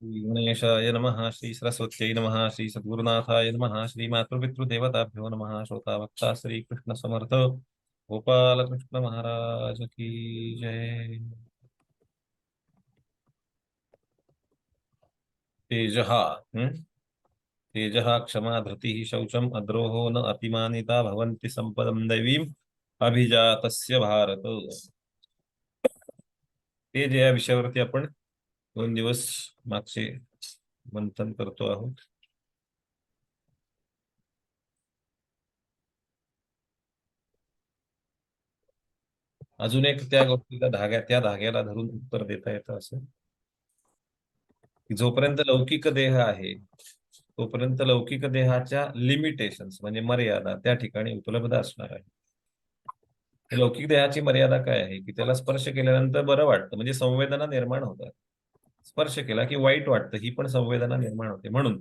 श्री गणेशाय नमः, श्री सरस्वत्यै नमः, श्री सद्गुरुनाथाय नमः, श्री मातृपितृदेवताभ्यो नमः। श्रोता वक्ता श्री कृष्ण समर्थ गोपाल कृष्ण महाराज की जय। तेजः तेजः क्षमा धृतिः शौचम अद्रोहो न अतिमानिता भवन्ति संपदं दैवीम् अभिजातस्य भारत। तेज या विषयावरती आपण 2 दिवस मागचे मंथन करतो आहोत. अजून एक त्या गोष्टीला त्या धाग्याला धरून उत्तर देता येतं असं की जोपर्यंत लौकिक देह आहे तोपर्यंत लौकिक देहाच्या लिमिटेशन्स म्हणजे मर्यादा त्या ठिकाणी उपलब्ध असणार आहे. लौकिक देहाची मर्यादा काय आहे की त्याला स्पर्श केल्यानंतर बरं वाटतं, म्हणजे संवेदना निर्माण होतात. स्पर्श केला की वाईट वाटतं, ही पण संवेदना निर्माण होते. म्हणून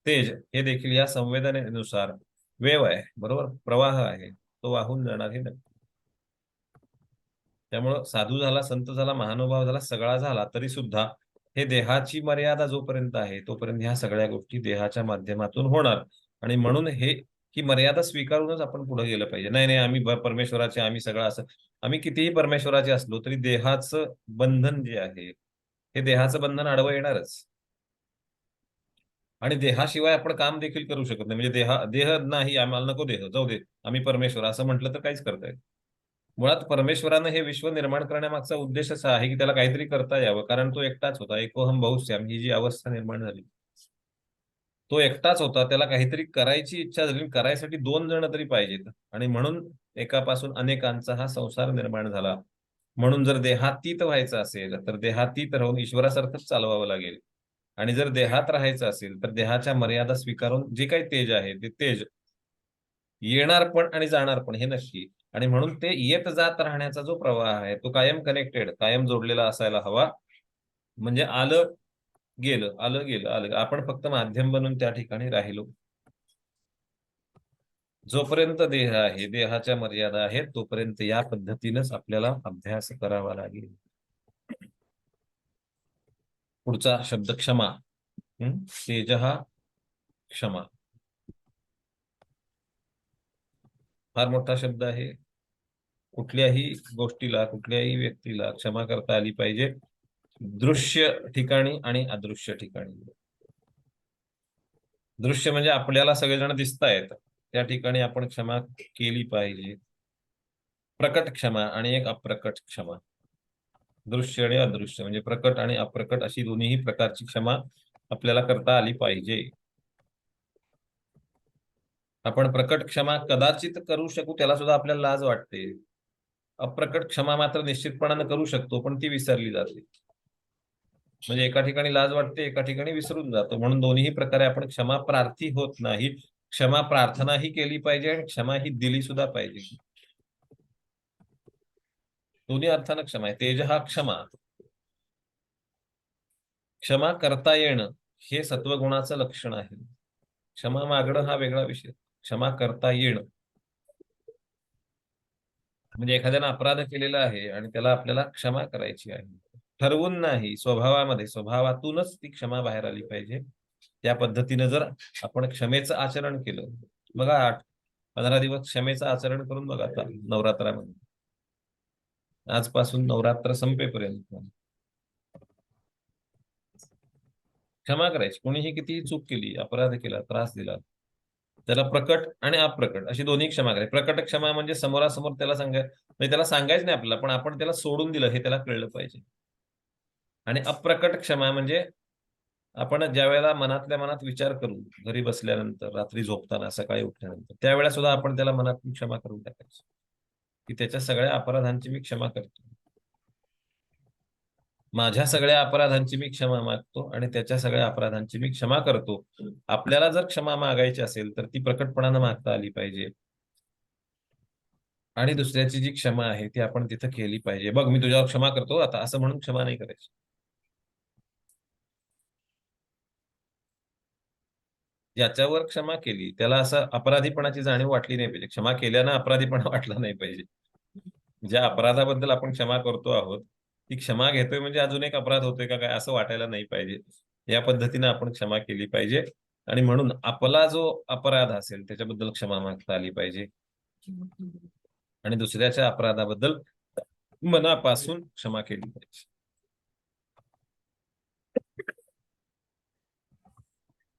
तेज हे देखील या संवेदनेनुसार वेव आहे, बरोबर, प्रवाह आहे, तो वाहून जाणार हे नक्की. त्यामुळं साधू झाला, संत झाला, महानुभाव झाला, सगळा झाला तरी सुद्धा हे देहाची मर्यादा जोपर्यंत आहे तोपर्यंत ह्या सगळ्या गोष्टी देहाच्या माध्यमातून होणार. आणि म्हणून ही मर्यादा स्वीकारूनच आपण पुढे गेलं पाहिजे. नाही नाही, आम्ही परमेश्वराचे, आम्ही सगळं असं. आम्ही कितीही परमेश्वराचे असलो तरी देहाचं बंधन जे आहे हे देहाचं बंधन आडवं येणारच. आणि देहाशिवाय आपण काम देखील करू शकत नाही. म्हणजे देह नाही, आम्हाला नको देह, जाऊ दे, आम्ही परमेश्वर असं म्हटलं तर काहीच करता येत. मुळात परमेश्वरानं हे विश्व निर्माण करण्यामागचा उद्देश असा आहे की त्याला काहीतरी करता यावं, कारण तो एकटाच होता. एकोहम बहुश्याम ही जी अवस्था निर्माण झाली, तो एकटाच होता, त्याला काहीतरी करायची इच्छा झाली, करायसाठी 2 जण तरी पाहिजेत. आणि म्हणून एकापासून अनेकांचा हा संसार निर्माण झाला. म्हणून जर देहातीत व्हायचं असेल तर देहातीत राहून ईश्वरासारखंच चालवावं लागेल. आणि जर देहात राहायचं असेल तर देहाच्या मर्यादा स्वीकारून जे काही तेज आहे ते तेज येणार पण आणि जाणार पण हे नक्की. आणि म्हणून ते येत जात राहण्याचा जो प्रवाह आहे तो कायम कनेक्टेड, कायम जोडलेला असायला हवा. म्हणजे आलं गेलं, आलं गेलं, आलं गेलं. आपण फक्त माध्यम बनून त्या ठिकाणी राहिलो. जोपर्यंत देह आहे, देहाच्या मर्यादा आहेत, तोपर्यंत या पद्धतीनंच आपल्याला अभ्यास करावा लागेल. पुढचा शब्द क्षमा. तेजः क्षमा फार मोठा शब्द आहे. कुठल्याही गोष्टीला, कुठल्याही व्यक्तीला क्षमा करता आली पाहिजे, दृश्य ठिकाणी आणि अदृश्य ठिकाणी. दृश्य म्हणजे आपल्याला सगळेजण दिसतायत, त्या ठिकाणी आपण क्षमा केली पाहिजे. प्रकट क्षमा आणि एक अप्रकट क्षमा. दृश्य आणि अदृश्य म्हणजे प्रकट आणि अप्रकट अशी दोन्ही प्रकारची क्षमा आपल्याला करता आली पाहिजे. आपण प्रकट क्षमा कदाचित करू शकू, त्याला सुद्धा आपल्याला लाज वाटते. अप्रकट क्षमा मात्र निश्चितपणानं करू शकतो, पण ती विसरली जाते. म्हणजे एका ठिकाणी लाज वाटते, एका ठिकाणी विसरून जातो. म्हणून दोन्ही प्रकारे आपण क्षमा प्रार्थी होत नाही. क्षमा प्रार्थनाही केली पाहिजे आणि क्षमा ही दिली सुद्धा पाहिजे. दोन्ही अर्थानं क्षमा आहे. तेज हा क्षमा, क्षमा करता येणं हे सत्वगुणाचं लक्षण आहे. क्षमा मागणं हा वेगळा विषय, क्षमा करता येणं म्हणजे एखाद्यानं अपराध केलेला आहे आणि त्याला आपल्याला क्षमा करायची आहे. ठरवून नाही, स्वभावातूनच ती क्षमा बाहेर आली पाहिजे. त्या पद्धतीनं जर आपण क्षमेचं आचरण केलं, बघा 8-15 दिवस क्षमेचं आचरण करून बघा आता नवरात्रामध्ये, आजपासून नवरात्र संपेपर्यंत क्षमा करायची. कोणीही कितीही चूक केली, अपराध केला, त्रास दिला, त्याला प्रकट आणि अप्रकट अशी दोन्ही क्षमा करायची. प्रकट क्षमा म्हणजे समोरासमोर त्याला म्हणजे त्याला सांगायचं नाही आपल्याला, पण आपण त्याला सोडून दिलं हे त्याला कळलं पाहिजे. आणि अप्रकट क्षमा म्हणजे आपण ज्या वेळेला मनातल्या मनात विचार करू, घरी बसल्यानंतर, रात्री झोपताना, सकाळी उठल्यानंतर, त्यावेळेला सुद्धा आपण त्याला मनात क्षमा करून टाकायची की त्याच्या सगळ्या अपराधांची मी क्षमा करतो. माझ्या सगळ्या अपराधांची मी क्षमा मागतो आणि त्याच्या सगळ्या अपराधांची मी क्षमा करतो. आपल्याला जर क्षमा मागायची असेल तर ती प्रकटपणानं मागता आली पाहिजे. आणि दुसऱ्याची जी क्षमा आहे ती आपण तिथं केली पाहिजे. बघ, मी तुझ्यावर क्षमा करतो आता असं म्हणून क्षमा नाही करायची. ज्याच्यावर क्षमा केली त्याला असं अपराधीपणाची जाणीव वाटली नाही पाहिजे. क्षमा केल्यानं अपराधीपणा वाटला नाही पाहिजे. ज्या अपराधाबद्दल आपण क्षमा करतो आहोत ती क्षमा घेतोय म्हणजे अजून एक अपराध होतोय का काय असं वाटायला नाही पाहिजे. या पद्धतीने आपण क्षमा केली पाहिजे. आणि म्हणून आपला जो अपराध असेल त्याच्याबद्दल क्षमा मागता आली पाहिजे आणि दुसऱ्याच्या अपराधाबद्दल मनापासून क्षमा केली पाहिजे.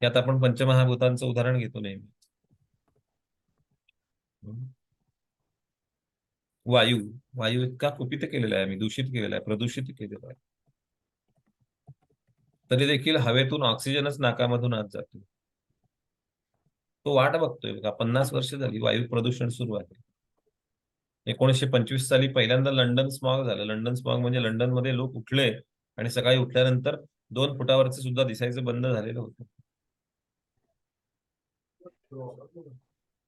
यात आपण पंचमहाभूतांचं उदाहरण घेतो नेहमी. वायू वायू इतका कुपित केलेला आहे, मी दूषित केलेला आहे, प्रदूषित केलेला आहे, तरी देखील हवेतून ऑक्सिजनच नाकामधून आत जातो. तो वाट बघतोय बघा, 50 वर्ष झाली वायू प्रदूषण सुरू आहे. 1925 साली पहिल्यांदा लंडन स्मॉग झालं. लंडन स्मॉग म्हणजे लंडनमध्ये लोक उठले आणि सकाळी उठल्यानंतर 2 फुटावरचं सुद्धा दिसायचं बंद झालेलं होतं.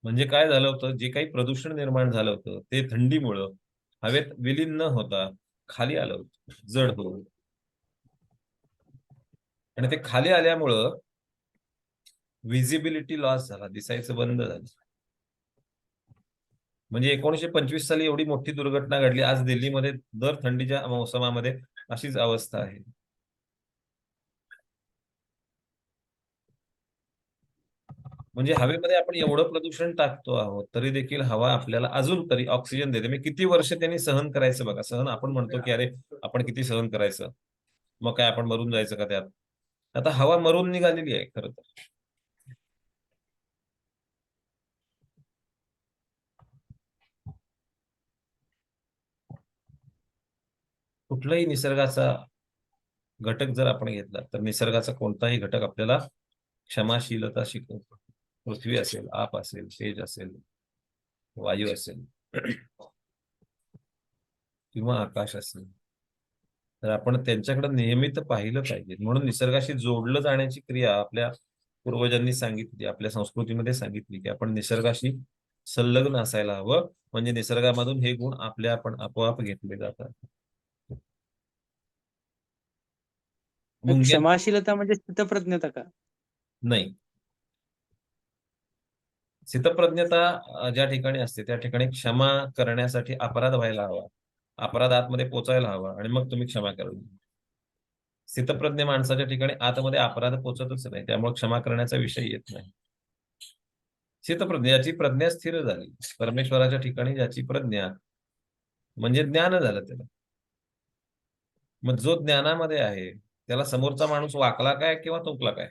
म्हणजे काय झालं होतं, जे काही प्रदूषण निर्माण झालं होतं ते थंडीमुळं हवेत विलीन न होता खाली आलं होतं, जड होऊन. आणि ते खाली आल्यामुळं विजिबिलिटी लॉस झाला, दिसायचं बंद झालं. म्हणजे 1925 साली एवढी मोठी दुर्घटना घडली. आज दिल्लीमध्ये दर थंडीच्या मोसमामध्ये अशीच अवस्था आहे. म्हणजे हवेमध्ये आपण एवढं प्रदूषण टाकतो आहोत तरी देखील हवा आपल्याला अजून तरी ऑक्सिजन देते. म्हणजे किती वर्ष त्यांनी सहन करायचं बघा. सहन आपण म्हणतो की अरे आपण किती सहन करायचं, मग काय आपण मरून जायचं का त्यात. आता हवा मरून निघालेली आहे खरं तर. कुठलाही निसर्गाचा घटक जर आपण घेतला तर निसर्गाचा कोणताही घटक आपल्याला क्षमाशीलता शिकवतो. पृथ्वी असेल, आप असेल, तेज असेल, वायू असेल किंवा आकाश असेल, तर आपण त्यांच्याकडे नियमित पाहिलं पाहिजे. म्हणून निसर्गाशी जोडलं जाण्याची क्रिया आपल्या पूर्वजांनी सांगितली, आपल्या संस्कृतीमध्ये सांगितली की आपण निसर्गाशी संलग्न असायला हवं. म्हणजे निसर्गामधून हे गुण आपल्या आपण आपोआप घेतले जातात. मुंग्या क्षमाशीलता म्हणजे स्थितप्रज्ञता का? नाही, स्थितप्रज्ञता ज्या ठिकाणी असते त्या ठिकाणी क्षमा करण्यासाठी अपराध व्हायला हवा, अपराध आतमध्ये पोचायला हवा आणि मग तुम्ही क्षमा करा. स्थितप्रज्ञ माणसाच्या ठिकाणी आतमध्ये अपराध पोचतच नाही, त्यामुळे क्षमा करण्याचा विषय येत नाही. स्थितप्रज्ञ ज्याची प्रज्ञा स्थिर झाली, परमेश्वराच्या ठिकाणी ज्याची प्रज्ञा म्हणजे ज्ञान झालं त्याला. मग जो ज्ञानामध्ये आहे त्याला समोरचा माणूस वाकला काय किंवा तुकला काय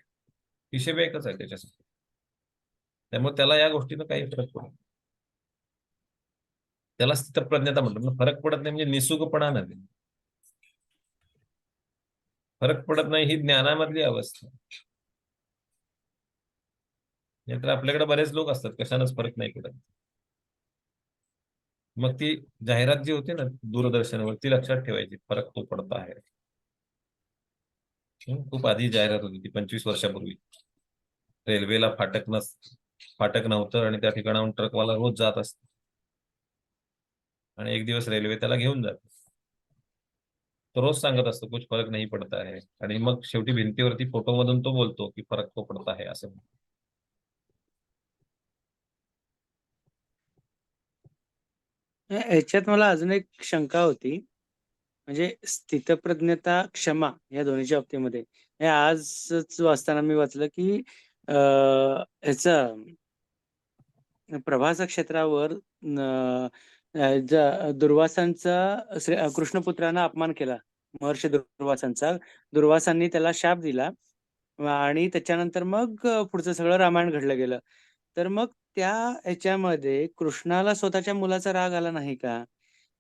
हिशेब एकच आहे त्याच्यासाठी. त्यामुळे त्याला या गोष्टीनं काही फरक पडत नाही. त्याला स्थितप्रज्ञता म्हणतात. फरक पडत नाही म्हणजे निसुकपणा नाही, फरक पडत नाही ही ज्ञानामधली अवस्था. नाहीतर आपल्याकडे बरेच लोक असतात कशानंच फरक नाही पडत. मग ती जाहिरात जी होती ना दूरदर्शनवर ती लक्षात ठेवायची, फरक तो पडता आहे. खूप आधी जाहिरात होती ती 25 वर्षापूर्वी. रेल्वेला फाटक नव्हतं आणि त्या ठिकाणाहून ट्रकवाला रोज जात असत आणि एक दिवस रेल्वे त्याला घेऊन जाते. तो रोज सांगत असतो कुछ फरक नाही पडता है आणि मग शेवटी भिंतीवरती फोटो मधून तो बोलतो की फरक तो पडता है असं. याच्यात मला अजून एक शंका होती, म्हणजे स्थितप्रज्ञता क्षमा या दोन्हीच्या बाबतीमध्ये हे आजच वाचताना मी वाचलं की ह्याचा प्रभास क्षेत्रावर दुर्वासांचा कृष्णपुत्रांना अपमान केला, महर्षी दुर्वासांचा. दुर्वासांनी त्याला शाप दिला आणि त्याच्यानंतर मग पुढचं सगळं रामायण घडलं गेलं. तर मग त्या ह्याच्यामध्ये कृष्णाला स्वतःच्या मुलाचा राग आला नाही का?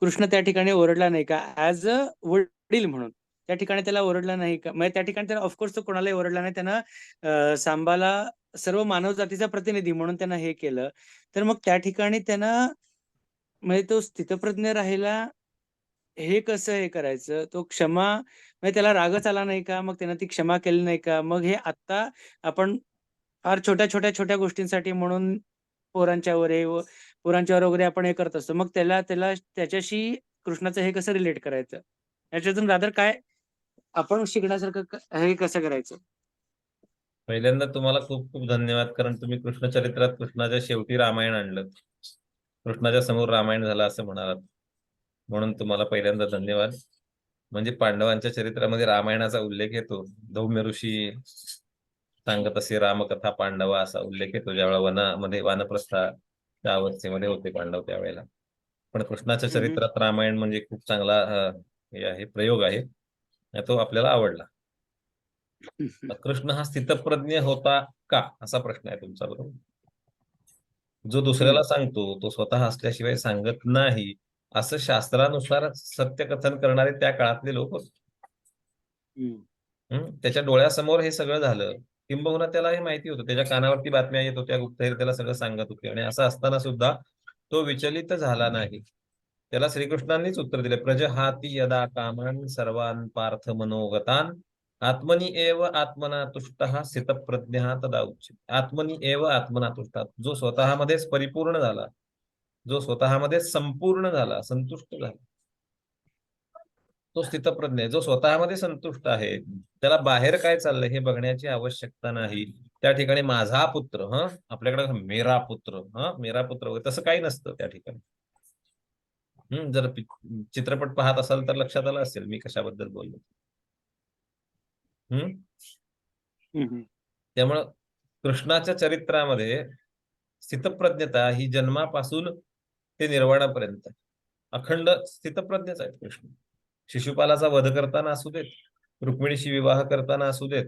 कृष्ण त्या ठिकाणी ओरडला नाही का? ॲज अ वडील म्हणून त्या ठिकाणी त्याला ओरडला नाही का? म्हणजे त्या ठिकाणी त्याला ऑफकोर्स तो कोणालाही ओरडला नाही. त्यानं सांबाला सर्व मानव जातीचा प्रतिनिधी म्हणून त्यानं हे केलं. तर मग त्या ठिकाणी त्यानं म्हणजे तो स्थितप्रज्ञ राहिला, हे कसं हे करायचं? तो क्षमा म्हणजे त्याला रागच आला नाही का? मग त्यानं ती क्षमा केली नाही का? मग हे आत्ता आपण फार छोट्या गोष्टींसाठी म्हणून पोरांच्यावर वगैरे आपण हे करत असतो. मग त्याला त्याला त्याच्याशी कृष्णाचं हे कसं रिलेट करायचं? याच्यातून रादर काय आपण शिकण्यासारखं हे कसं करायचं? पहिल्यांदा तुम्हाला खूप खूप धन्यवाद, कारण तुम्ही कृष्णचरित्रात कृष्णाच्या शेवटी रामायण आणलं, कृष्णाच्या समोर रामायण झालं असं म्हणालात, म्हणून तुम्हाला पहिल्यांदा धन्यवाद. म्हणजे पांडवांच्या चरित्रामध्ये रामायणाचा उल्लेख येतो. धौम्य ऋषी सांगत असे रामकथा पांडवा असा उल्लेख येतो, ज्यावेळेला वनामध्ये वानप्रस्थाच्या अवस्थेमध्ये होते पांडव त्यावेळेला. पण कृष्णाच्या चरित्रात रामायण म्हणजे खूप चांगला हे आहे, प्रयोग आहे, तो आपल्याला आवडला. कृष्ण हा स्थितप्रज्ञ होता का, असा प्रश्न आहे तुमचा, बरोबर. जो दुसऱ्याला सांगतो तो स्वतः असल्याशिवाय सांगत नाही, असं शास्त्रानुसार सत्यकथन करणारे त्या काळातले लोक होते. त्याच्या डोळ्यासमोर हे सगळं झालं, किंबहुना त्याला हे माहिती होतं, त्याच्या कानावरती बातम्या येत होत्या, गुप्तहेर त्याला सगळं सांगत होते, आणि असं असताना सुद्धा तो विचलित झाला नाही. त्याला श्रीकृष्णांनीच उत्तर दिले, प्रजहाती यदा कामान सर्वान पार्थ मनोगतान आत्मनी एव आत्मना तुष्टः स्थितप्रज्ञः तदा उच्यते. आत्मनी एव आत्मना तुष्टः, जो स्वतःमध्येच परिपूर्ण झाला, जो स्वतःमध्ये संपूर्ण झाला, संतुष्ट झाला, तो स्थितप्रज्ञ आहे. जो स्वतःमध्ये संतुष्ट आहे, त्याला बाहेर काय चाललंय हे बघण्याची आवश्यकता नाही. त्या ठिकाणी माझा पुत्र, आपल्याकडे मेरा पुत्र, मेरा पुत्र वगैरे तसं काही नसतं त्या ठिकाणी. जर चित्रपट पाहत असाल तर लक्षात आलं असेल मी कशाबद्दल बोललो. त्यामुळं कृष्णाच्या चरित्रामध्ये स्थितप्रज्ञता ही जन्मापासून ते निर्वाणापर्यंत अखंड स्थितप्रज्ञच आहे कृष्ण. शिशुपालाचा वध करताना असू देत, रुक्मिणीशी विवाह करताना असू देत,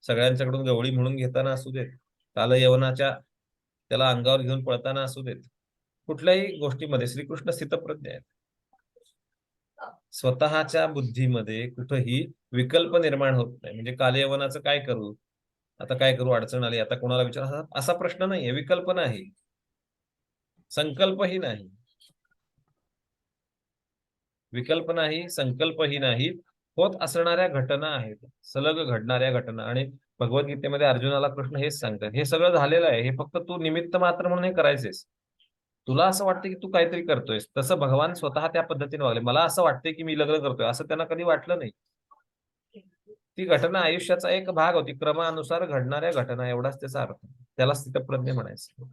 सगळ्यांच्याकडून गवळी म्हणून घेताना असू देत, कालयवनाच्या त्याला अंगावर घेऊन पळताना असू देत, कुठल्याही गोष्टीमध्ये श्रीकृष्ण स्थितप्रज्ञ आहेत. स्वतःच्या बुद्धीमध्ये कुठेही विकल्प निर्माण होत नाही. म्हणजे कालयवनाचं काय करू, आता काय करू, अडचण आली, आता कोणाला विचार, असा प्रश्न नाहीये. विकल्प नाही, संकल्पही नाही, विकल्प नाही, संकल्पही नाही, होत असणाऱ्या घटना आहेत, सलग घडणाऱ्या घटना. आणि भगवद्गीतेमध्ये अर्जुनाला कृष्ण हेच सांगतात, हे सगळं झालेलं आहे, हे फक्त तू निमित्त मात्र म्हणून हे करायचेस. तुला असं वाटतं की तू काहीतरी करतोयस, तसं भगवान स्वतः त्या पद्धतीने वागले. मला असं वाटतंय की मी लग्न करतोय, असं त्यांना कधी वाटलं नाही. ती घटना आयुष्याचा एक भाग होती, क्रमानुसार घडणाऱ्या घटना, एवढाच त्याचा अर्थ. त्याला स्थितप्रज्ञ म्हणायचं.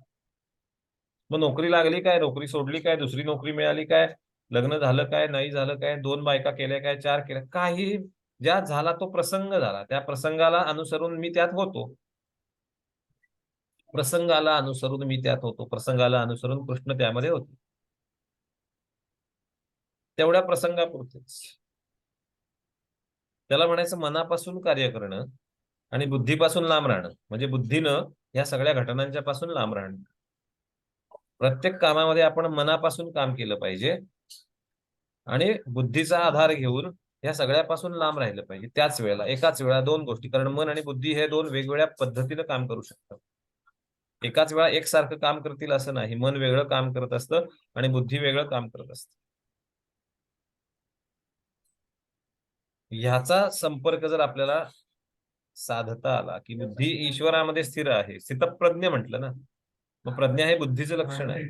मग नोकरी लागली काय, नोकरी सोडली काय, दुसरी नोकरी मिळाली काय, लग्न झालं काय, नाही झालं काय, 2 बायका केल्या काय, 4 केल्या, काही ज्या झाला तो प्रसंग झाला, त्या प्रसंगाला अनुसरून मी त्यात होतो. प्रसंगाला अनुसरून मी त्यात होतो, प्रसंगाला अनुसरून कृष्ण त्यामध्ये होते. तेवढ्या प्रसंगापुरतेच त्याला म्हणायचं मनापासून कार्य करणं आणि बुद्धीपासून लांब राहणं. म्हणजे बुद्धीनं या सगळ्या घटनांच्या पासून लांब राहणं. प्रत्येक कामामध्ये आपण मनापासून काम केलं पाहिजे आणि बुद्धीचा आधार घेऊन या सगळ्यापासून लांब राहिलं पाहिजे. त्याच वेळेला, एकाच वेळा 2 गोष्टी, कारण मन आणि बुद्धी हे 2 वेगवेगळ्या पद्धतीनं काम करू शकतात. एकाच वेळा एकसारखं काम करतील असं नाही. मन वेगळं काम करत असतं आणि बुद्धी वेगळं काम करत असतं. ह्याचा संपर्क जर आपल्याला साधता आला, की बुद्धी ईश्वरामध्ये स्थिर आहे, स्थितप्रज्ञ म्हटलं ना, मग प्रज्ञा हे बुद्धीचं लक्षण आहे.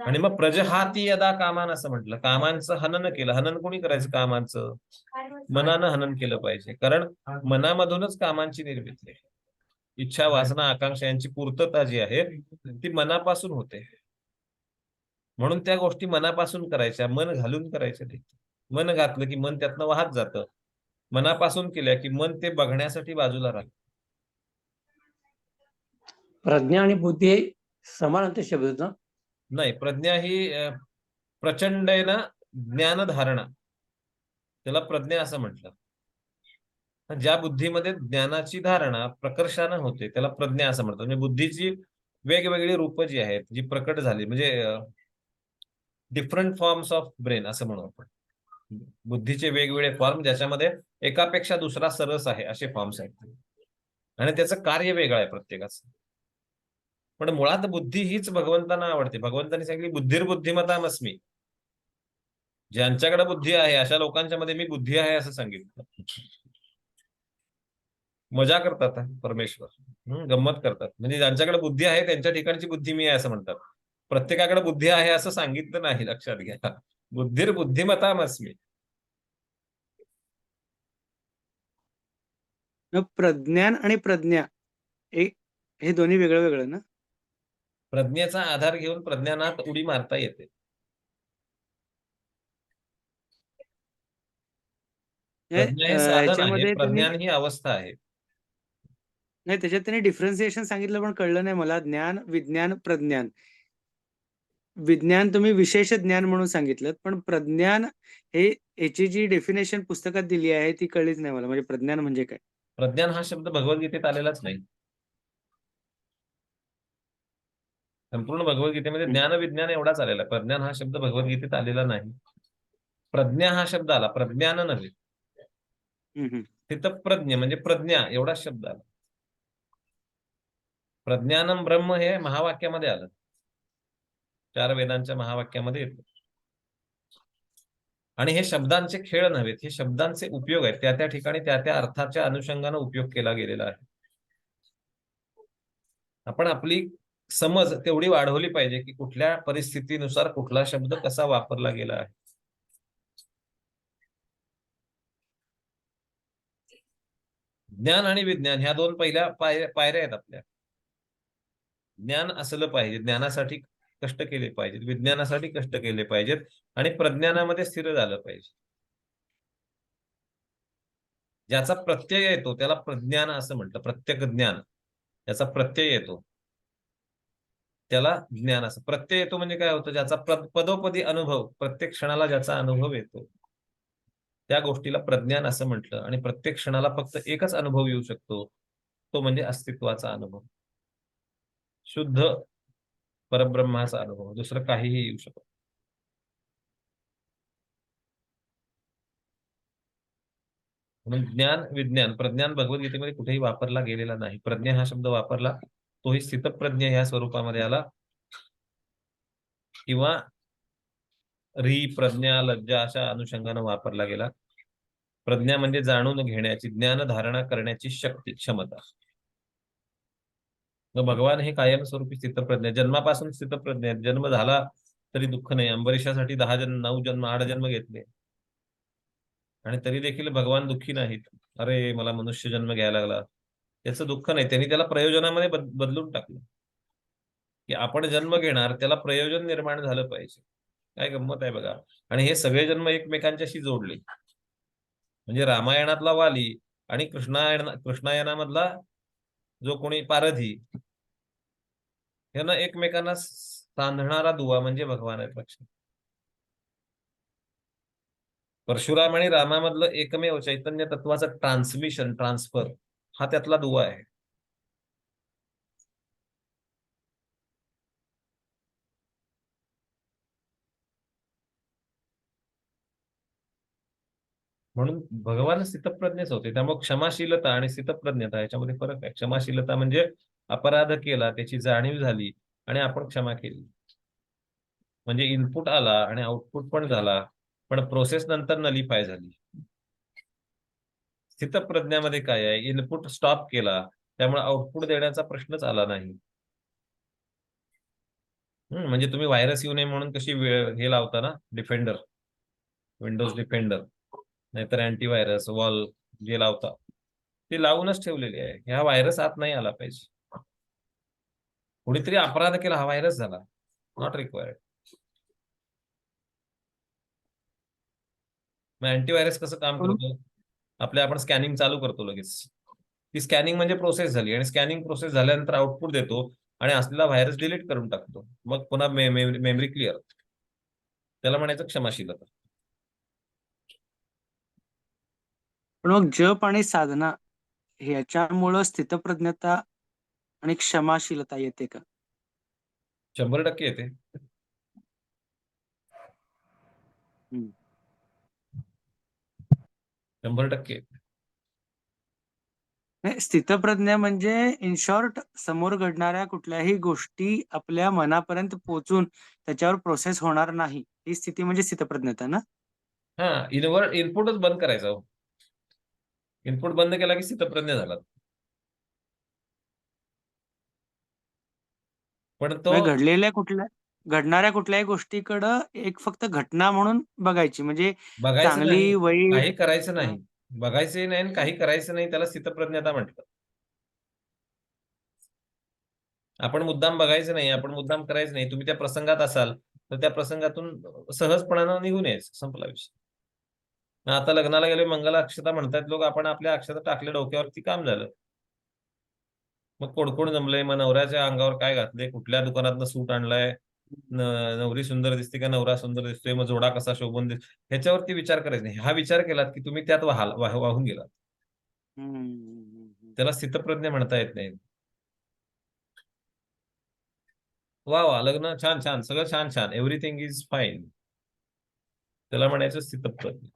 आणि मग प्रजहाती यदा कामान असं म्हटलं, कामांचं हनन केलं. हनन कोणी करायचं कामांचं? मनानं हनन केलं पाहिजे, कारण मनामधूनच कामांची निर्मिती आहे. इच्छा, वासना, आकांक्षा यांची पूर्तता जी आहे ती मनापासून होते. म्हणून त्या गोष्टी मनापासून करायच्या, मन घालून करायच्या नाही. मन घातलं की मन त्यातनं वाहत जातं. मनापासून केल्या की मन ते बघण्यासाठी बाजूला राहतं. प्रज्ञा आणि बुद्धी हे समानार्थी शब्द आहेत ना? नाही, प्रज्ञा ही प्रचंड आहे ना, ज्ञानधारणा, त्याला प्रज्ञा असं म्हटलं. ज्या बुद्धीमध्ये ज्ञानाची धारणा प्रकर्षानं होते त्याला प्रज्ञा असं म्हणतात. म्हणजे बुद्धीची वेगवेगळी रूप जी आहेत, जी प्रकट झाली, म्हणजे डिफरंट फॉर्म्स ऑफ ब्रेन असं म्हणू आपण. बुद्धीचे वेगवेगळे फॉर्म, ज्याच्यामध्ये एकापेक्षा दुसरा सरस आहे, असे फॉर्म्स आहेत, आणि त्याचं कार्य वेगळं आहे प्रत्येकाचं. पण मुळात बुद्धी हीच भगवंतांना आवडते. भगवंतांनी सांगितली बुद्धिर्बुद्धिमतामस्मी. ज्यांच्याकडे बुद्धी आहे अशा लोकांच्या मध्ये मी बुद्धी आहे असं सांगितलं. मजा करतात परमेश्वर, गंमत करतात. म्हणजे ज्यांच्याकडे बुद्धी आहे त्यांच्या ठिकाणची बुद्धी मी आहे असं म्हणतात. प्रत्येकाकडे बुद्धी आहे असं सांगितलं नाही, लक्षात घ्या. बुद्धिर्बुद्धिमतामस्मी. प्रज्ञान आणि प्रज्ञा हे दोन्ही वेगळं वेगळं ना? प्रज्ञेचा आधार घेऊन प्रज्ञानात उडी मारता येते. प्रज्ञा हे साधन आहे, ह्याच्यामध्ये त्यांनी प्रज्ञान ही अवस्था आहे. नाही, त्याच्यात त्यांनी डिफरन्सिएशन सांगितलं पण कळलं नाही मला. ज्ञान, विज्ञान, प्रज्ञान. विज्ञान तुम्ही विशेष ज्ञान म्हणून सांगितलं, पण प्रज्ञान हे याची जी डेफिनेशन पुस्तकात दिली आहे ती कळलीच नाही मला. म्हणजे प्रज्ञान म्हणजे काय? प्रज्ञान हा शब्द भगवद्गीतेत आलेलाच नाही. संपूर्ण भगवद्गीतेमध्ये हं, ज्ञान विज्ञान एवढाच आलेला आहे. प्रज्ञान हा शब्द भगवद्गीतेत आलेला नाही. प्रज्ञा हा शब्द आला, प्रज्ञान नव्हे. हं, हं. तिथं प्रज्ञ म्हणजे प्रज्ञा एवढाच शब्द आला. प्रज्ञानम ब्रह्म हे महावाक्यामध्ये आलं, 4 वेदांच्या महावाक्यामध्ये येतं. आणि हे शब्दांचे खेळ नव्हेत, हे शब्दांचे उपयोग आहेत. त्या त्या ठिकाणी त्या त्या अर्थाच्या अनुषंगाने उपयोग केला गेलेला आहे. आपण आपली समज तेवढी वाढवली पाहिजे की कुठल्या परिस्थितीनुसार कुठला शब्द कसा वापरला गेला आहे. ज्ञान आणि विज्ञान ह्या 2 पहिल्या पायऱ्या आहेत आपल्या. ज्ञान असलं पाहिजे, ज्ञानासाठी कष्ट केले पाहिजेत, विज्ञानासाठी कष्ट केले पाहिजेत आणि प्रज्ञानामध्ये स्थिर झालं पाहिजे. ज्याचा प्रत्यय येतो त्याला प्रज्ञान असं म्हटलं. प्रत्यक ज्ञान, ज्याचा प्रत्यय येतो त्याला ज्ञान असं. प्रत्यय येतो म्हणजे काय होतं? ज्याचा पदोपदी अनुभव, प्रत्येक क्षणाला ज्याचा अनुभव येतो त्या गोष्टीला प्रज्ञान असं म्हटलं. आणि प्रत्येक क्षणाला फक्त एकच अनुभव येऊ शकतो, तो म्हणजे अस्तित्वाचा अनुभव, शुद्ध परब्रह्माचा अनुभव, दुसरं काहीही येऊ शकत. म्हणून ज्ञान विज्ञान, प्रज्ञान भगवद्गीतेमध्ये कुठेही वापरला गेलेला नाही. प्रज्ञा हा शब्द वापरला तोही स्थितप्रज्ञ या स्वरूपामध्ये आला, किंवा प्रज्ञा, लज्जा अशा अनुषंगाने वापरला गेला. प्रज्ञा म्हणजे जाणून घेण्याची, ज्ञान धारणा करण्याची शक्ती, क्षमता. मग भगवान हे कायमस्वरूपी स्थितप्रज्ञ, जन्मापासून स्थितप्रज्ञ आहेत. जन्म झाला तरी दुःख नाही. अंबरीशासाठी 10 जन्म, 9 जन्म, 8 जन्म घेतले आणि तरी देखील भगवान दुःखी नाहीत. अरे मला मनुष्य जन्म घ्यायला लागला, त्याचं दुःख नाही. त्यांनी त्याला प्रयोजनामध्ये बदलून टाकलं की आपण जन्म घेणार, त्याला प्रयोजन निर्माण झालं पाहिजे. काय गंमत आहे बघा. आणि हे सगळे जन्म एकमेकांच्याशी जोडले. म्हणजे रामायणातला वाली आणि कृष्णायनामधला जो कोणी पारधी, यांना एकमेकांना सांधणारा दुवा म्हणजे भगवान आहे. लक्षात. परशुराम आणि रामामधलं एकमेव चैतन्य तत्वाचं ट्रान्समिशन, ट्रान्सफर, हा त्यातला दुवा आहे. म्हणून भगवान स्थितप्रज्ञच होते. त्यामुळे क्षमाशीलता आणि स्थितप्रज्ञता याच्यामध्ये फरक आहे. क्षमाशीलता म्हणजे अपराध केला, त्याची जाणीव झाली आणि आपण क्षमा केली. म्हणजे इनपुट आला आणि आउटपुट पण झाला, पण प्रोसेस नंतर नलिफाय झाली. स्थितप्रज्ञामध्ये काय आहे? इनपुट स्टॉप केला, त्यामुळे आउटपुट देण्याचा प्रश्नच आला नाही. म्हणजे तुम्ही व्हायरस येऊ नये म्हणून कशी हे लावता ना, डिफेंडर, विंडोज डिफेंडर, नाहीतर अँटीव्हायरस वॉल जे लावता, ते लावूनच ठेवलेली आहे. ह्या व्हायरस आत नाही आला पाहिजे. कोणीतरी अपराध केला, हा व्हायरस झाला, नॉट रिक्वायर्ड. मग अँटीव्हायरस कसं काम पण करतो? आपण स्कॅनिंग चालू करतो लगेच. ती स्कॅनिंग म्हणजे प्रोसेस झाली आणि स्कॅनिंग प्रोसेस झाल्यानंतर आउटपुट देतो आणि असलेला व्हायरस डिलीट करून टाकतो. मग पुन्हा मेमरी क्लिअर. त्याला म्हणायचं क्षमाशीलता. मग जप आणि साधना ह्याच्यामुळं स्थितप्रज्ञता आणि क्षमाशीलता येते का? 100% येते. हं. 100% येते. नाही, स्थितप्रज्ञ म्हणजे इन शॉर्ट समोर घडणाऱ्या कुठल्याही गोष्टी आपल्या मनापर्यंत पोहोचून त्याच्यावर प्रोसेस होणार नाही, ही स्थिती म्हणजे स्थितप्रज्ञता ना? हा, इनपुटच बंद करायचा. हो, इनपुट बंद केला की स्थितप्रज्ञ झाला. पण तो म्हणजे घडणाऱ्या कुठल्याही गोष्टीकडं एक फक्त घटना म्हणून बघायची, म्हणजे बघायचं नाही, चांगली वाईट. काही करायचं हा. नाही. बघायचंही नाही आणि काही करायचं नाही, त्याला स्थितप्रज्ञता म्हटलं. आपण मुद्दाम बघायचं नाही, आपण मुद्दाम करायचं नाही. तुम्ही त्या प्रसंगात असाल तर त्या प्रसंगातून सहजपणानं निघून यायचं, संपला विषय. आता लग्नाला गेले मंगल अक्षता म्हणतात लोक, आपण आपल्या अक्षता टाकल्या डोक्यावरती, काम झालं. मग कोण जमलंय, मग नवऱ्याच्या अंगावर काय घातलंय, कुठल्या दुकानातनं सूट आणलाय, नवरी सुंदर दिसते का नवरा सुंदर दिसतोय, मग जोडा कसा शोभून दिसतो, ह्याच्यावरती विचार करायचा नाही. हा विचार केलात की तुम्ही त्यात वाहून गेलात. त्याला स्थितप्रज्ञ म्हणता येत नाही. वा वा, लग्न छान छान, सगळं छान छान, एव्हरीथिंग इज फाईन, त्याला म्हणायचं स्थितप्रज्ञ.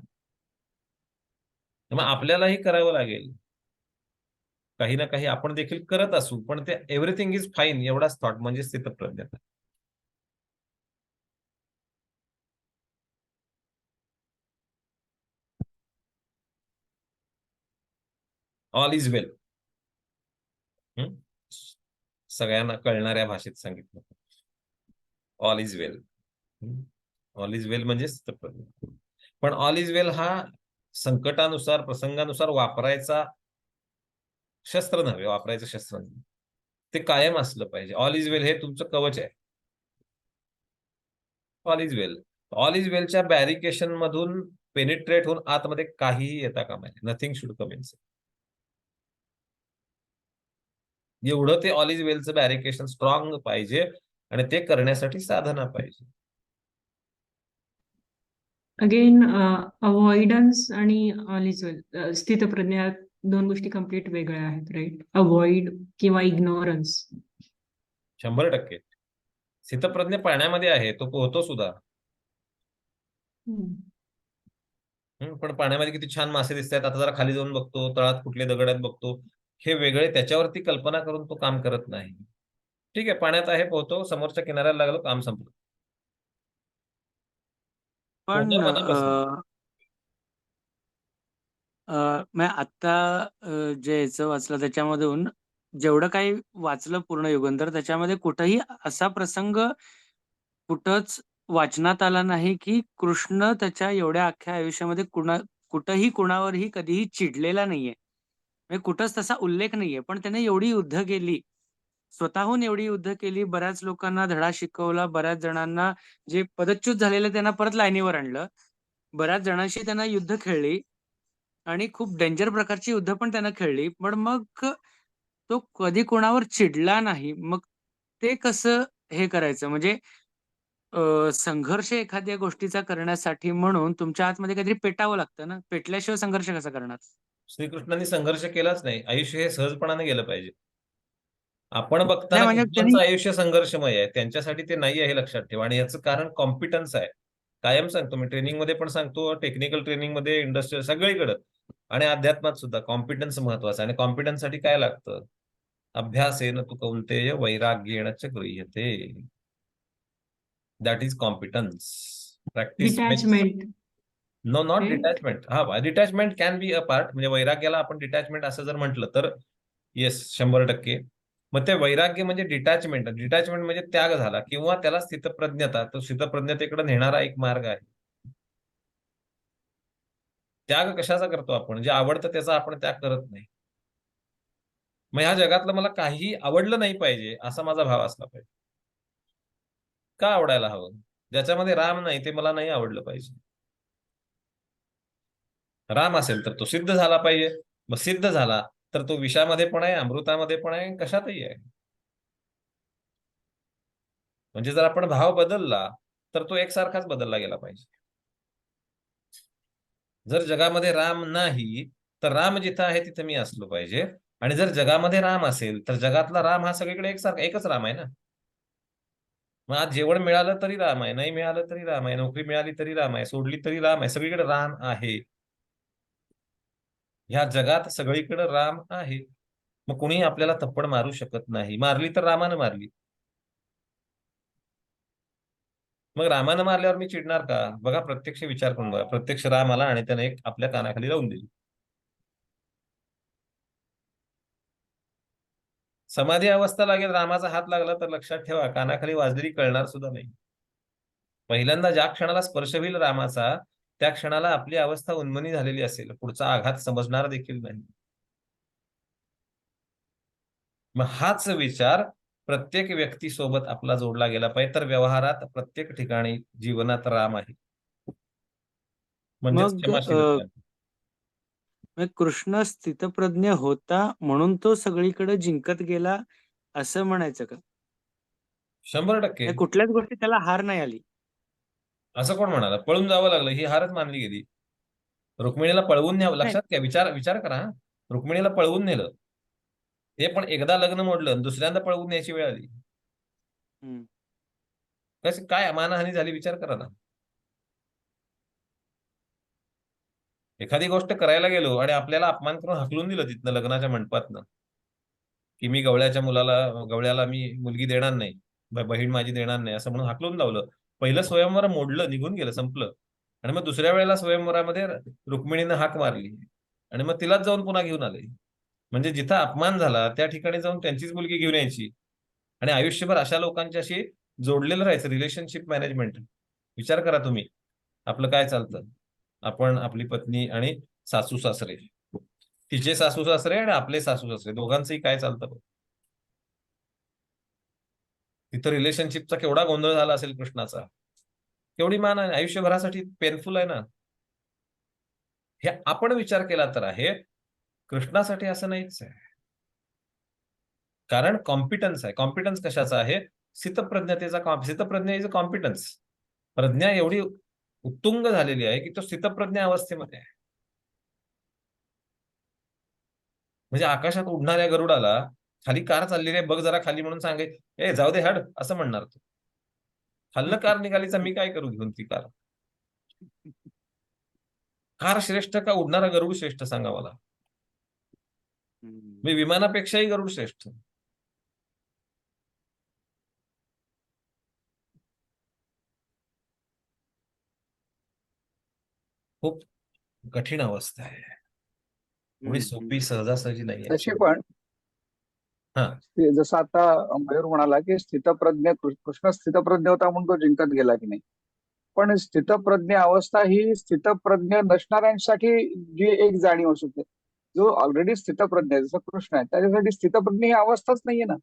मग आपल्यालाही करावं लागेल, काही ना काही आपण देखील करत असू, पण ते एव्हरीथिंग इज फाईन एवढाच थॉट म्हणजे स्थितप्रज्ञता. ऑल इज वेल, सगळ्यांना कळणाऱ्या भाषेत सांगितलं. All is well, all is well म्हणजे स्थितप्रज्ञ. पण ऑल इज वेल हा संकटानुसार, प्रसंगानुसार वापरायचा शस्त्र नव्हे, वापरायचं शस्त्र नव्हे, ते कायम असलं पाहिजे. ऑल इज वेल हे तुमचं कवच आहे. All is well, all is वेलच्या बॅरिकेशन मधून पेनिट्रेट होऊन आतमध्ये काहीही येता कामा नये. Nothing should come in. एवढं ते ऑल इज वेलचं बॅरिकेशन स्ट्रॉंग पाहिजे, आणि ते करण्यासाठी साधना पाहिजे. अगेन अवॉइडन्स आणि ऑल इज वेल, स्थितप्रज्ञा दोन गोष्टी कम्प्लीट वेगळ्या आहेत, राईट? अवॉइड किंवा इग्नोरन्स. 100%. स्थितप्रज्ञ पाण्यामध्ये आहे, तो पोहतो सुद्धा. पण पाण्यामध्ये किती छान मासे दिसतात, आता जरा खाली जाऊन बघतो, तळात कुठले दगड आहेत बघतो, हे वेगळे, त्याच्यावरती कल्पना करून तो काम करत नाही. ठीक आहे, पाण्यात आहे, पोहतो, समोरच्या किनाऱ्याला लागलो, काम संपलं. पण पोहता मनापासून. मी आत्ता जे याचं वाचलं त्याच्यामधून जेवढं काही वाचलं पूर्ण युगंधर, त्याच्यामध्ये कुठंही असा प्रसंग कुठंच वाचनात आला नाही की कृष्ण त्याच्या एवढ्या अख्ख्या आयुष्यामध्ये कुठंही कुणावरही कधीही चिडलेला नाहीये. म्हणजे कुठंच तसा उल्लेख नाहीये. पण त्याने एवढी युद्ध केली, स्वतःहून एवढी युद्ध केली, बऱ्याच लोकांना धडा शिकवला, बऱ्याच जणांना जे पदच्युत झालेले त्यांना परत लाईनीवर आणलं, बऱ्याच जणांशी त्यांना युद्ध खेळली आणि खूप डेंजर प्रकारची युद्ध पण त्यानं खेळली. पण मग तो कधी कोणावर चिडला नाही. मग ते कसं हे करायचं? म्हणजे संघर्ष एखाद्या गोष्टीचा करण्यासाठी म्हणून तुमच्या आतमध्ये काहीतरी पेटावं लागतं ना. पेटल्याशिवाय संघर्ष कसा करणार? श्रीकृष्णांनी संघर्ष केलाच नाही. आयुष्य हे सहजपणाने गेलं पाहिजे. आपण नाही बघताना म्हणजे त्यांनी कृष्णांचं आयुष्य संघर्षमय आहे, त्यांच्यासाठी ते नाही आहे, हे लक्षात ठेवा. आणि याचं कारण कॉम्पिटन्स आहे. कायम सांगतो मी, ट्रेनिंग मध्ये पण सांगतो, टेक्निकल ट्रेनिंग मध्ये, इंडस्ट्रियल, सगळीकडे, आणि अध्यात्मात सुद्धा कॉम्पिटन्स महत्वाचा आहे. आणि कॉम्पिटन्स साठी काय लागतं? अभ्यासेन तु कौंतेय वैराग्येण च गृह्यते. That is competence. Practice makes. Detachment. No, not Right? Detachment. हा, detachment can be a part. म्हणजे वैराग्याला आपण डिटॅचमेंट असं जर म्हटलं तर येस, 100%. मग ते वैराग्य म्हणजे डिटॅचमेंट. डिटॅचमेंट म्हणजे त्याग झाला, किंवा त्याला स्थितप्रज्ञता, तो स्थितप्रज्ञतेकडे नेणारा एक मार्ग आहे. त्याग कशाचा करतो आपण? जे आवडतं त्याचा आपण त्याग करत नाही. मग ह्या जगातलं मला काही आवडलं नाही पाहिजे असा माझा भाव असला पाहिजे. का आवडायला हवं? ज्याच्यामध्ये राम नाही ते मला नाही आवडलं पाहिजे. राम असेल तर तो सिद्ध झाला पाहिजे. मग सिद्ध झाला तर तो विषामध्ये पण आहे, अमृतामध्ये पण आहे, कशातही आहे. म्हणजे जर आपण भाव बदलला तर तो एकसारखाच बदलला गेला पाहिजे. जर जगामध्ये राम नाही तर राम जिथं आहे तिथं मी असलो पाहिजे. आणि जर जगामध्ये राम असेल तर जगातला राम हा सगळीकडे एकसारखा, एकच राम आहे ना. मग आज जेवण मिळालं तरी राम आहे, नाही मिळालं तरी राम आहे, नोकरी मिळाली तरी राम आहे, सोडली तरी राम आहे, सगळीकडे राम आहे. ह्या जगात सगळीकडे राम आहे. मग कोणी आपल्याला थप्पड मारू शकत नाही. मारली तर रामानं मारली. मग रामानं मारल्यावर मी चिडणार का? बघा, प्रत्यक्ष विचार करून बघा. प्रत्यक्ष राम आला आणि त्याने एक आपल्या कानाखाली लावून दिली. समाधी अवस्था लागेल, रामाचा हात लागला तर लक्षात ठेवा, कानाखाली वाजलेली कळणार सुद्धा नाही. पहिल्यांदा ज्या क्षणाला स्पर्श होईल रामाचा, त्या क्षणाला आपली अवस्था उन्मनी झालेली असेल, पुढचा आघात समजणार देखील नाही. मग हाच विचार प्रत्येक व्यक्तीसोबत आपला जोडला गेला पाहिजे. तर व्यवहारात, प्रत्येक ठिकाणी, जीवनात राम आहे. म्हणजेच मग क्षमाशीलता. मग कृष्ण स्थितप्रज्ञ होता म्हणून तो सगळीकडे जिंकत गेला असं म्हणायचं का? 100%. कुठल्याच गोष्टी त्याला हार नाही आली. असं कोण म्हणाला? पळून जावं लागलं ही हारच मानली गेली. रुक्मिणीला पळवून न्यावं, नाही. लक्षात घ्या, विचार करा हा. रुक्मिणीला पळवून नेलं, ते पण एकदा लग्न मोडलं आणि दुसऱ्यांदा पळवून न्यायची वेळ आली. हम्म. कशी काय मानहानी झाली विचार करा ना. एखादी गोष्ट करायला गेलो आणि आपल्याला अपमान करून हाकलून दिलं तिथनं लग्नाच्या मंडपातनं, की मी गवळ्याला मी मुलगी देणार नाही, बहीण माझी देणार नाही असं म्हणून हाकलून लावलं. पहिलं स्वयंवर मोडलं, निघून गेलं, संपलं. आणि मग दुसऱ्या वेळेला स्वयंवरामध्ये रुक्मिणीनं हाक मारली आणि मग तिलाच जाऊन पुन्हा घेऊन आले. म्हणजे जिथं अपमान झाला त्या ठिकाणी जाऊन त्यांचीच मुलगी घेऊन यायची आणि आयुष्यभर अशा लोकांच्याशी जोडलेलं राहायचं. Relationship management. विचार करा तुम्ही, आपलं काय चालतं. आपण, आपली पत्नी आणि सासू सासरे, तिचे सासू सासरे आणि आपले सासू सासरे, दोघांचंही काय चालतं बघ. तिथं रिलेशनशिपचा केवढा गोंधळ झाला असेल कृष्णाचा. केवढी मान आहे, आयुष्यभरासाठी पेनफुल आहे ना. हे आपण विचार केला तर आहे, कृष्णासाठी असं नाहीच आहे. कारण कॉम्पिटन्स आहे. कॉम्पिटन्स कशाचा आहे? स्थितप्रज्ञतेचा. स्थितप्रज्ञ इज अ कॉम्पिटन्स. प्रज्ञा एवढी उत्तुंग झालेली आहे की तो स्थितप्रज्ञ अवस्थेमध्ये आहे. म्हणजे आकाशात उडणाऱ्या गरुडाला खाली कार चाललेली आहे बघ जरा खाली म्हणून सांगे, ए जाऊ दे हड, असं म्हणणार तू. खाल्लं कार निघालीचा मी काय करू घेऊन ती कार. कार श्रेष्ठ का उडणारा गरुड श्रेष्ठ सांगा मला. मी विमानापेक्षाही गरुड श्रेष्ठ. खूप कठीण अवस्था आहे, एवढी सोपी सहजासहजी नाही तशी आहे. पण हा, जसं आता मयूर म्हणाला की स्थितप्रज्ञ कृष्ण स्थितप्रज्ञ होता म्हणून तो जिंकत गेला की नाही. पण स्थितप्रज्ञ अवस्था ही स्थितप्रज्ञ नसणाऱ्यांसाठी जी एक जाणीव असू शकते. जो ऑलरेडी स्थितप्रज्ञ आहे जसं कृष्ण आहे त्याच्यासाठी स्थितप्रज्ञ ही अवस्थाच नाहीये ना.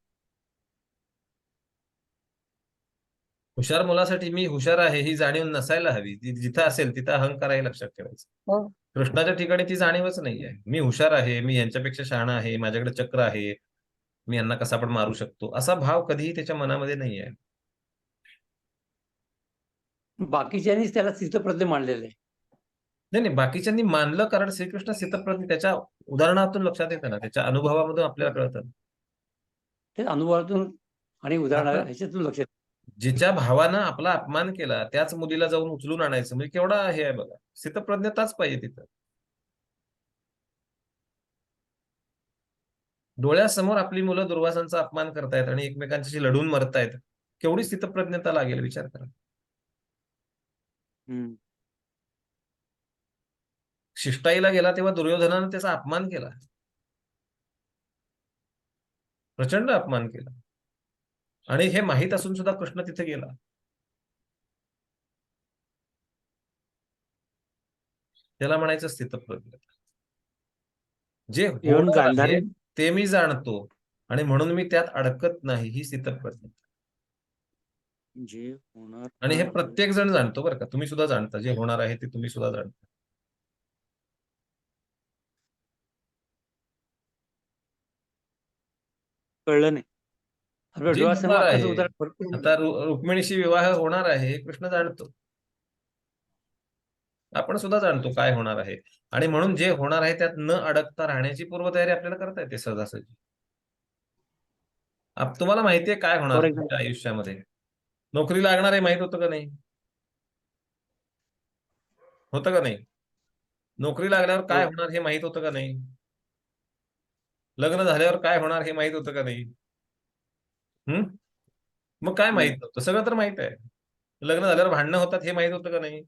हुशार मुलासाठी मी हुशार आहे ही जाणीव नसायला हवी. ती जिथं असेल तिथं अहंकाराही लक्षात ठेवायचं. हो. कृष्णाच्या ठिकाणी ती जाणीवच नाहीये. मी हुशार आहे, मी यांच्यापेक्षा शहाणा आहे, माझ्याकडे चक्र आहे, मी यांना कसा पण मारू शकतो, असा भाव कधीही त्याच्या मनामध्ये नाहीये. बाकीच्यांनीच त्याला स्थितप्रज्ञ मानलेलं आहे. नाही, बाकीच्यांनी मानलं कारण श्रीकृष्ण स्थितप्रज्ञ त्याच्या उदाहरणातून लक्षात येतं ना, त्याच्या अनुभवामधून आपल्याला कळतं. ते अनुभवातून आणि उदाहरण आता ह्याच्यातून लक्षात. जिच्या भावानं आपला अपमान केला त्याच मुलीला जाऊन उचलून आणायचं म्हणजे केवढा हे आहे बघा. स्थितप्रज्ञताच पाहिजे तिथं. डोळ्यासमोर आपली मुलं दुर्वासांचा अपमान करतायत आणि एकमेकांशी लढून मरतायत. केवढी स्थितप्रज्ञता लागेल विचार करा. शिष्टाईला गेला तेव्हा दुर्योधनानं त्याचा अपमान केला, प्रचंड अपमान केला. आणि हे माहीत असून सुद्धा कृष्ण तिथे गेला. त्याला म्हणायचं स्थितप्रज्ञता. जे इव्हन होणार आहे गांधारी ते मी जाणतो आणि म्हणून मी त्यात अडकत नाही, ही स्थितप्रज्ञता. जे होणार आणि हे आहे प्रत्येक जण जाणतो बरं का. तुम्ही सुद्धा जाणता, जे होणार आहे ते तुम्ही सुद्धा जाणता. कळलं नाही. आपल्या जे डोळ्यासमोर होणार आताच आहे, उदाहरण भरपूर आता रुक्मिणीशी विवाह होणार आहे हे कृष्ण जाणतो. आपण सुद्धा जाणतो काय होणार आहे आणि म्हणून जे होणार आहे त्यात न अडकता राहण्याची पूर्वतयारी आपल्याला करता येते सहजासहजी. तुम्हाला माहितीये काय होणार फॉर तुमच्या एक्झाम्पल आयुष्यामध्ये. नोकरी लागणार आहे माहित होतं का नाही? होतं का नाही? नोकरी लागल्यावर काय हो. होणार हे माहित होतं का नाही? लग्न झाल्यावर काय होणार हे माहित होतं का नाही? मग काय माहित नव्हतं? सगळं तर माहित आहे. लग्न झाल्यावर भांडणं होतात हे माहित होतं का नाही?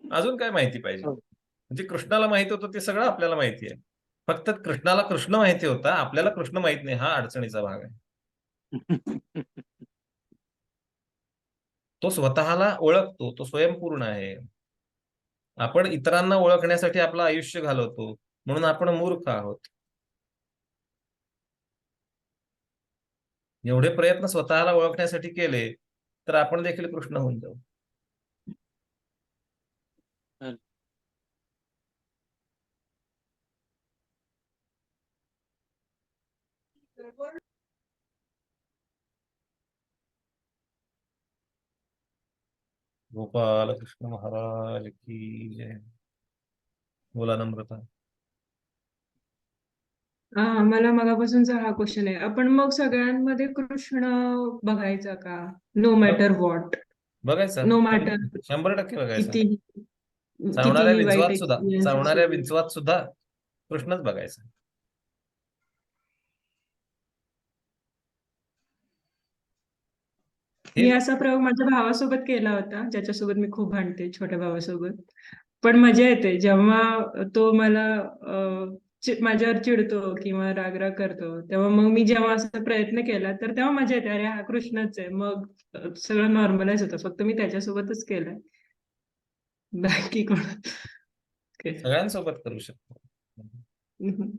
अजून काय माहिती पाहिजे? हो. म्हणजे कृष्णाला माहित होतं ते सगळं आपल्याला माहिती आहे. फक्त कृष्णाला कृष्ण माहिती होता, आपल्याला कृष्ण माहित नाही, हा अडचणीचा भाग आहे. तो स्वतःला ओळखतो, तो स्वयंपूर्ण आहे. आपण इतरांना ओळखण्यासाठी आपलं आयुष्य घालवतो म्हणून आपण मूर्ख आहोत. एवढे प्रयत्न स्वतःला ओळखण्यासाठी केले तर आपण देखील कृष्ण होऊन जाऊ. गोपाल कृष्ण महाराज की जय. बोला नम्रता. मला मगापासूनचा हा क्वेश्चन आहे. आपण मग सगळ्यांमध्ये कृष्ण बघायचा का? नो मॅटर व्हॉट, बघायचा नो मॅटर 100% बघायचा. कितीही चावणाऱ्या कितीही वाईट विंचवात सुद्धा एक्सपिरियन्स असू चावणाऱ्या दे. विंचवात सुद्धा कृष्णच बघायचा. मी हे असा प्रयोग माझ्या भावासोबत केला होता, ज्याच्यासोबत मी खूप भांडते, छोट्या भावासोबत. पण मजा येते जेव्हा तो मला माझ्यावर चिडतो किंवा राग करतो, तेव्हा मग मी जेव्हा असा प्रयत्न केला तर तेव्हा मजा येते, अरे हा कृष्णच आहे. मग सगळं नॉर्मलाइज होतं. फक्त मी त्याच्यासोबतच केलंय, बाकी कोण okay. सगळ्यांसोबत करू शकतो. हम्म.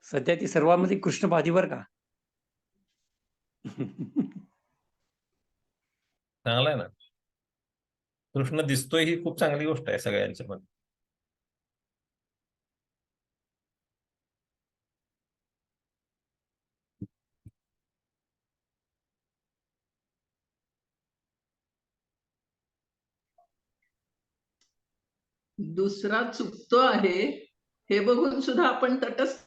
सध्या ती सर्वांमध्ये कृष्ण बाधीवर का? चांगला आहे ना. कृष्ण दिसतोय ही खूप चांगली गोष्ट आहे सगळ्यांच्या मध्ये. दुसरा चुकतो आहे हे बघून सुद्धा आपण तटस्थ